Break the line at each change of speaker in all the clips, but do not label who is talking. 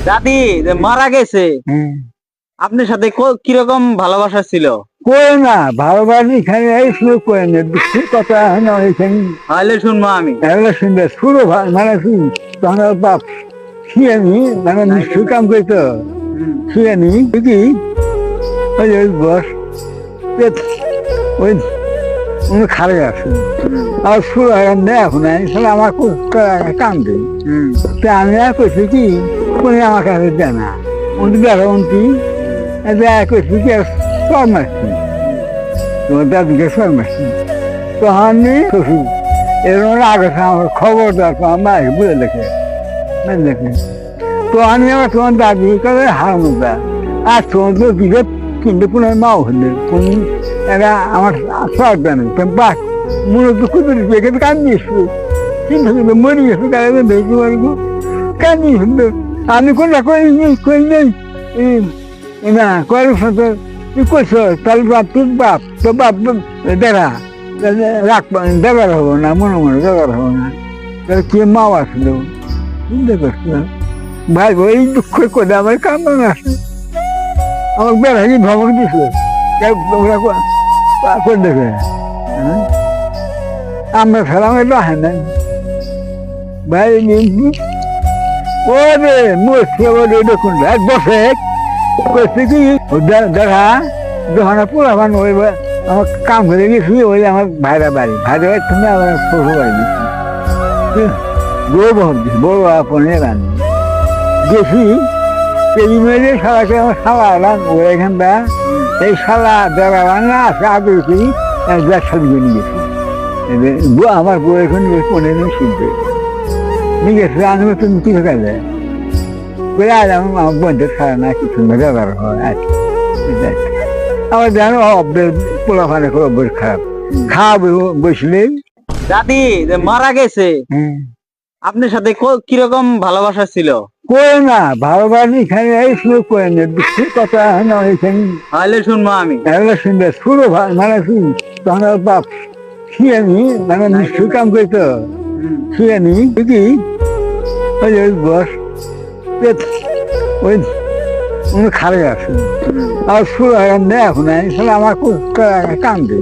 দাদি যে মারা গেছে আপনার সাথে কিরকম ভালোবাসা ছিল?
করে না ভালোবাসি এখানে এই শুরু করে না দুঃখের কথা না এখানে
তাহলে শুনবো আমি।
এগুলো শুনবে শুরু মানে কি তখন বাপ শুয়ে নি মানে নিশ্চয় কাম করতো শুয়ে নি কি ওই যে বস ওই উনি খারে আসে আর শুরু হয় না এখন আসলে আমার খুব কান্দে তো আমি আর করছি কি উনি আমার কাছে দেয় না উনি বেড়া উনি করছি কি আর সব মারছি তোমার দাদিকে সব মারছি তখন শ্বশুর এরকম আগে আমার খবর দরকার আমার বুঝে দেখে দেখে তো আমি আমার তোমার দাদি করে হার মজা আর তোমার তো দিকে কিন্তু কোনো মাও হলে কোন এরা আমার সব জানে বাস মূলত কুতুরি পেয়ে কান্দিয়েছিল কিন্তু মরে গেছে তারা দেখতে পারবো কান্দিয়েছিল আমি কোনটা করি নেই না কয়েক সাথে তুই করছো তাহলে বাপ তোর বাপ তো বাপ দেখা রাখবো দেখার হবো না মনে মনে দেখার হবো না তাহলে কে মাও আসলো বুঝতে পারছি ভাই এই দুঃখ করে আমার কান্দন আসে আমার বেড়াই ভ্রমণ দিছিল ওরা করে দেখে আমরা ফেলাম এটা হয় না ভাই ওরে মরছে বলে দেখুন এক বছর করছে কি দেখা যখন পুরা মান ওই আমার কাম করে গেছি ওই আমার ভাইরা বাড়ি তুমি আমার শ্বশুর বাড়ি গেছি বউ বড় আপনে রানি গেছি পেরি মেরে সারাকে আমার সালা এলাম ওই এখানটা এই সালা দেওয়া রান্না আছে আদর করি ব্যবসা দিয়ে নিয়ে গেছি আমার বউ এখন 15 দিন শিখবে নিয়ে গেছে আমি তুমি কি ঢোকা যায় বলে আজ আমার বন্ধুর খারাপ না কিছু ব্যবহার হয় আমার জানো পোলাফানে করে অভ্যাস খারাপ খাওয়াবে বসলে
দাদি যে মারা গেছে আপনার সাথে কিরকম ভালোবাসা ছিল?
করে না ভালোবাসি এখানে এই শুরু করে না দুঃখের কথা না এখানে
তাহলে শুনবো আমি।
এগুলো শুনবে শুরু মানে কি তখন বাপ শুয়ে নি মানে নিশ্চয় কাম করতো শুয়ে নি কি ওই যে বস ওই উনি খারে আসে আর শুরু হয় না এখন আসলে আমার খুব কান্দে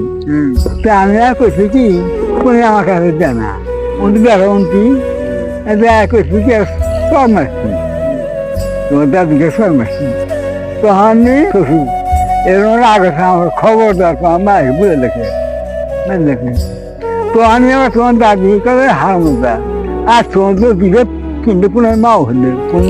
তো আমি আর করছি কি উনি আমার কাছে দেয় না উনি বেড়া উনি করছি কি আর সব মারছি তোমার দাদিকে সব মারছি তখন শ্বশুর এরকম আগে আমার খবর দরকার আমার বুঝে দেখে দেখে তো আমি আমার তোমার দাদি করে হার মজা আর তোমার তো দিকে কিন্তু কোনো মাও হলে কোন